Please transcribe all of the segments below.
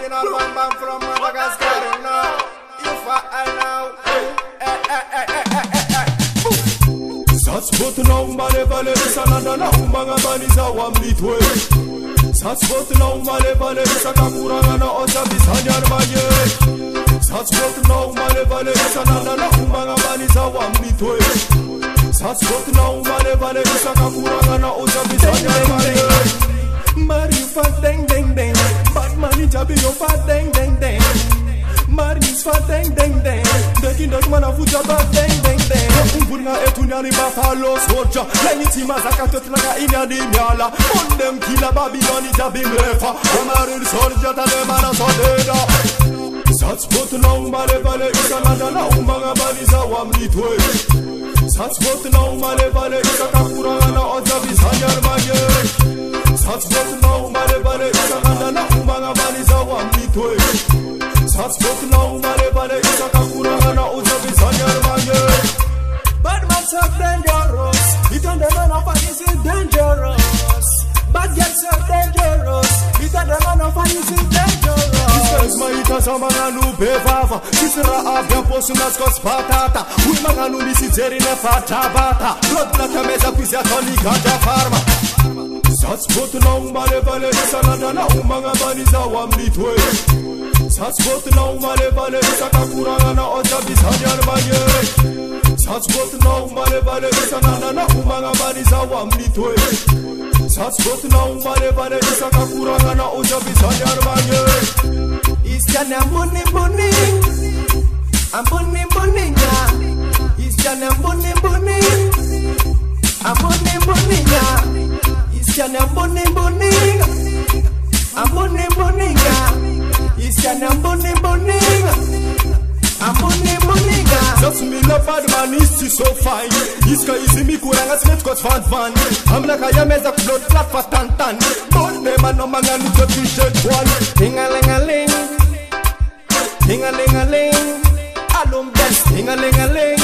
original bam bam from Madagascar. Now, if I know. Satspot na umale vale sananda na umanga baniza wa mlitwe. Satspot na umale vale sakakuranga na oza bisanyar maye. Satspot na umale vale sananda na umanga baniza wa mlitwe. Satspot na umale vale sakakuranga na oza bisanyar maye. Mari fa deng deng deng, bad money jabi yo fa deng deng deng. Maris fa deng deng deng, deki dek mana fuja ba deng deng deng. Umburna etunya ni buffalo soldier, lengi tima zakatot laga inya di miala. Ondem kila Babyloni jabi mrefa, amarir soldier ta de mana sodeda. Satspot na umale vale sananda na umanga baniza wa mlitwe. Satspot na umale vale sakakuranga na oza bisanyar maye. Satspot na umale vale sananda na umanga baniza wa mlitwe. Satspot na umale vale sakakuranga na oza bisanyar maye. Bad man so dangerous, it on the man of is dangerous. Bad girl so dangerous, it on the man of is dangerous. Maita samanganu bevava, sisera avya posunas kos patata. Umanganu misizeri ne fatabata. Rodna kameza kwizia toni ganja farma. Satspot na umale vale sananda na umanga baniza wa mlitwe. Satspot na umale vale sakakuranga na oza bisanyar maye. Satspot na umale vale sananda na umanga baniza wa mlitwe. Satspot na umale vale sakakuranga na oza bisanyar maye. Iskana mbuni mbuni, ambuni mbuni nya. Iskana mbuni mbuni, ambuni mbuni nya. Iskana mbuni mbuni, ambuni mbuni nya. Iskana mbuni mbuni, ambuni mbuni nya. That's me love bad man is so fine. Iska izimi kuranga smet kot fan. Amna kaya meza blood clot for tan. Bonne man no manga ni to t-shirt one. Ting-a-ling-a-ling, ting-a-ling-a-ling. Alum dance, ting-a-ling-a-ling,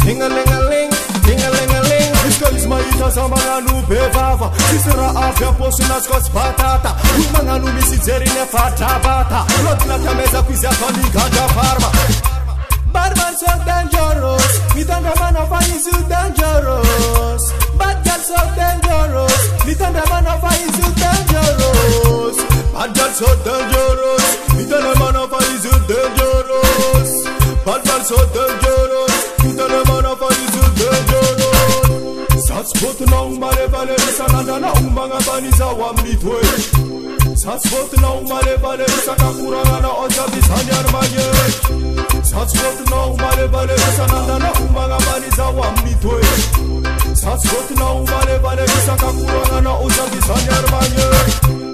ting-a-ling-a-ling, ting-a-ling-a-ling. Iska izmaita samanga nu bevava. Sisera afya posunas kos patata. Umanga nu misizeri ne fatabata. Rodna kameza kwizia toni ganja farma. Bad man so dangerous, me and the man of is so dangerous. Bad girl so dangerous, me and the man of is so dangerous. Bad girl so dangerous, me and the man of is so dangerous. Bad girl so dangerous, me and the man of is so dangerous. Satspot na umale vale sananda na umanga baniza wa mlitwe. Satspot na umale vale sakakuranga na oza bisanyar maye. Satspot na umale vale sananda na umanga baniza wa mlitwe. Satspot na umale vale sakakuranga na oza bisanyar maye.